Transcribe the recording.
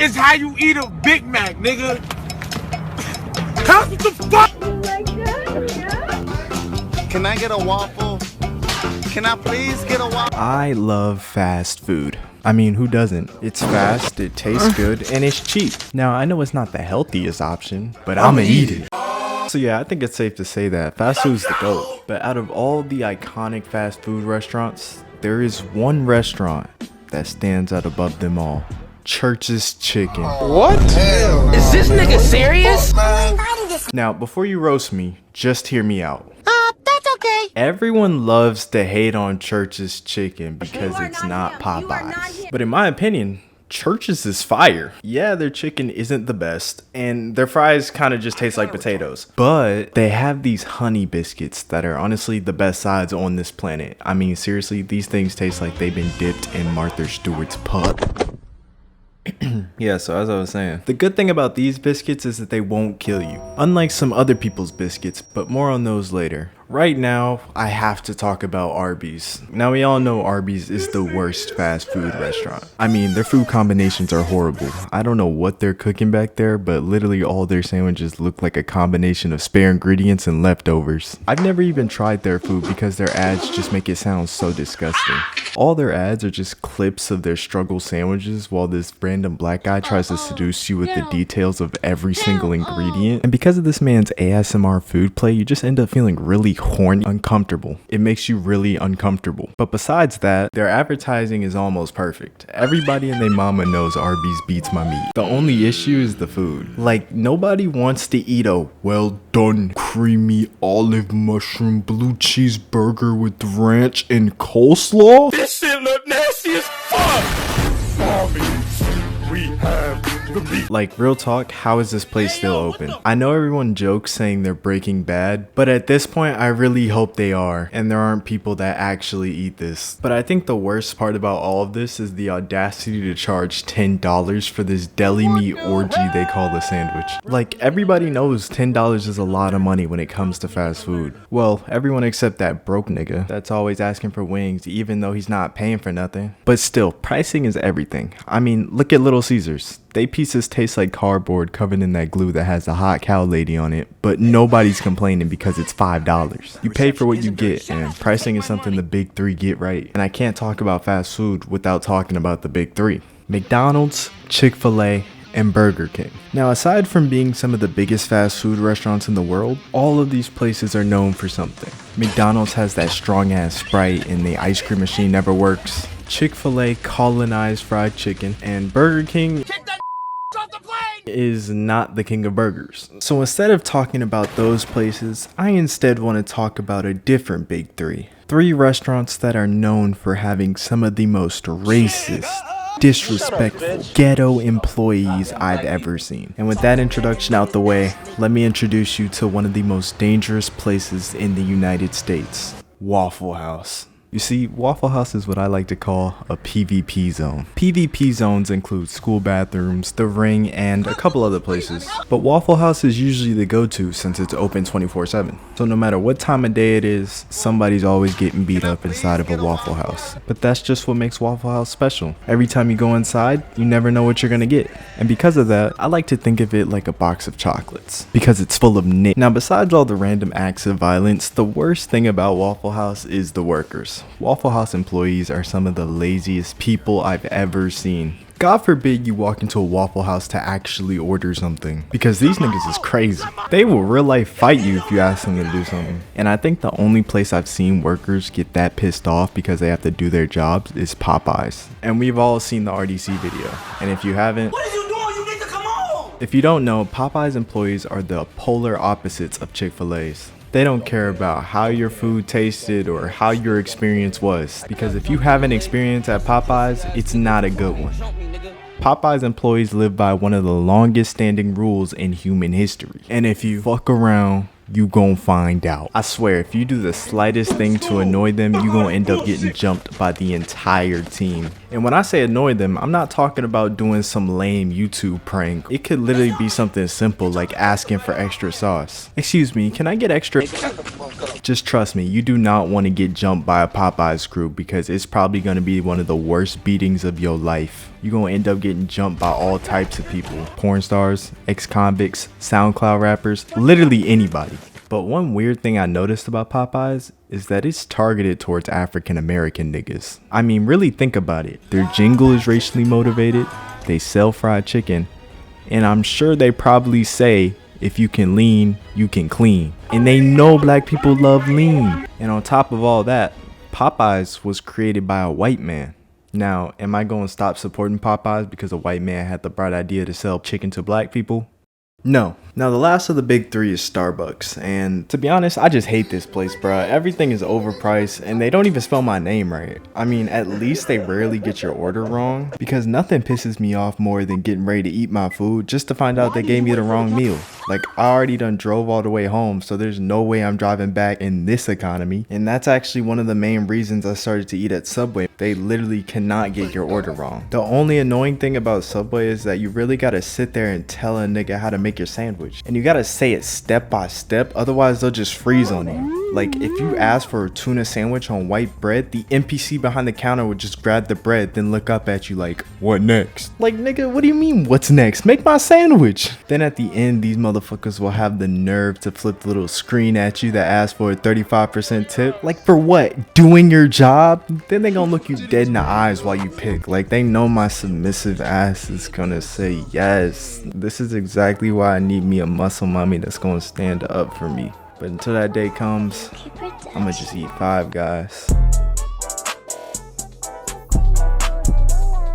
is how you eat a Big Mac, nigga. What the fuck? Can I get a waffle? Can I please get a waffle? I love fast food. I mean, who doesn't? It's fast, it tastes good, and it's cheap. Now, I know it's not the healthiest option, but I'ma eat it. So yeah, I think it's safe to say that fast food's the GOAT. But out of all the iconic fast food restaurants, there is one restaurant that stands out above them all. Church's Chicken. What? Is this nigga serious? Now, before you roast me, just hear me out. That's okay. Everyone loves to hate on Church's Chicken because it's not Popeyes. But in my opinion, Church's is fire. Yeah, their chicken isn't the best, and their fries kind of just taste like potatoes. But they have these honey biscuits that are honestly the best sides on this planet. I mean, seriously, these things taste like they've been dipped in Martha Stewart's pup. Yeah, so as I was saying, the good thing about these biscuits is that they won't kill you. Unlike some other people's biscuits, but more on those later. Right now, I have to talk about Arby's. Now, we all know Arby's is the worst fast food restaurant. I mean, their food combinations are horrible. I don't know what they're cooking back there, but literally all their sandwiches look like a combination of spare ingredients and leftovers. I've never even tried their food because their ads just make it sound so disgusting. All their ads are just clips of their struggle sandwiches while this random black guy tries to seduce you with the details of every single ingredient. And because of this man's ASMR food play, you just end up feeling really horny, uncomfortable. It makes you really uncomfortable. But besides that, their advertising is almost perfect. Everybody and their mama knows Arby's beats my meat. The only issue is the food. Like, nobody wants to eat a well done creamy olive mushroom blue cheeseburger with ranch and coleslaw. This shit look nasty as fuck. Arby's, we have the beef. Like, real talk, how is this place still open? I know everyone jokes saying they're Breaking Bad, but at this point I really hope they are, and there aren't people that actually eat this. But I think the worst part about all of this is the audacity to charge $10 for this deli meat orgy they call a sandwich. Like, everybody knows $10 is a lot of money when it comes to fast food. Well, everyone except that broke nigga that's always asking for wings even though he's not paying for nothing. But still, pricing is everything. I mean, look at Little Caesars. They pieces taste like cardboard covered in that glue that has the hot cow lady on it, but nobody's complaining because it's $5. You pay for what you get, and pricing is something the big three get right. And I can't talk about fast food without talking about the big three: McDonald's, Chick-fil-A, and Burger King. Now, aside from being some of the biggest fast food restaurants in the world, all of these places are known for something. McDonald's has that strong ass Sprite and the ice cream machine never works. Chick-fil-A colonized fried chicken, and Burger King is not the king of burgers. So instead of talking about those places, I instead want to talk about a different big three. Three restaurants that are known for having some of the most racist, disrespectful, ghetto employees I've ever seen. And with that introduction out the way, let me introduce you to one of the most dangerous places in the United States: Waffle House. You see, Waffle House is what I like to call a PvP zone. PvP zones include school bathrooms, the ring, and a couple other places. But Waffle House is usually the go-to since it's open 24/7. So no matter what time of day it is, somebody's always getting beat up inside of a Waffle House. But that's just what makes Waffle House special. Every time you go inside, you never know what you're gonna get. And because of that, I like to think of it like a box of chocolates, because it's full of nit. Now, besides all the random acts of violence, the worst thing about Waffle House is the workers. Waffle House employees are some of the laziest people I've ever seen. God forbid you walk into a Waffle House to actually order something, because these niggas is crazy. They will real life fight you if you ask them to do something. And I think the only place I've seen workers get that pissed off because they have to do their jobs is Popeyes. And we've all seen the RDC video. And if you haven't, What are you doing? You need to come on. if you don't know, Popeyes employees are the polar opposites of Chick-fil-A's. They don't care about how your food tasted or how your experience was, because if you have an experience at Popeyes, it's not a good one. Popeyes employees live by one of the longest standing rules in human history. And if you fuck around, you gon' find out. I swear, if you do the slightest thing to annoy them, you gon' end up getting jumped by the entire team. And when I say annoy them, I'm not talking about doing some lame YouTube prank. It could literally be something simple like asking for extra sauce. Excuse me, can I get extra? Just trust me, you do not want to get jumped by a Popeyes crew because it's probably going to be one of the worst beatings of your life. You're going to end up getting jumped by all types of people. Porn stars, ex-convicts, SoundCloud rappers, literally anybody. But one weird thing I noticed about Popeyes is that it's targeted towards African American niggas. I mean, really think about it. Their jingle is racially motivated, they sell fried chicken, and I'm sure they probably say, if you can lean, you can clean. And they know black people love lean. And on top of all that, Popeyes was created by a white man. Now, am I going to stop supporting Popeyes because a white man had the bright idea to sell chicken to black people? No. Now, the last of the big three is Starbucks, and to be honest, I just hate this place, bruh. Everything is overpriced, and they don't even spell my name right. I mean, at least they rarely get your order wrong, because nothing pisses me off more than getting ready to eat my food just to find out they gave me the wrong meal. Like, I already done drove all the way home, so there's no way I'm driving back in this economy, and that's actually one of the main reasons I started to eat at Subway. They literally cannot get your order wrong. The only annoying thing about Subway is that you really gotta sit there and tell a nigga how to make your sandwich. And you gotta say it step by step, otherwise they'll just freeze on you. Like, if you ask for a tuna sandwich on white bread, the NPC behind the counter would just grab the bread, then look up at you like, what next? Like, nigga, what do you mean, what's next? Make my sandwich! Then at the end, these motherfuckers will have the nerve to flip the little screen at you that asks for a 35% tip. Like, for what? Doing your job? Then they gonna look you dead in the eyes while you pick. Like, they know my submissive ass is gonna say yes. This is exactly why I need me a muscle mommy that's gonna stand up for me. But until that day comes, I'ma just eat Five Guys.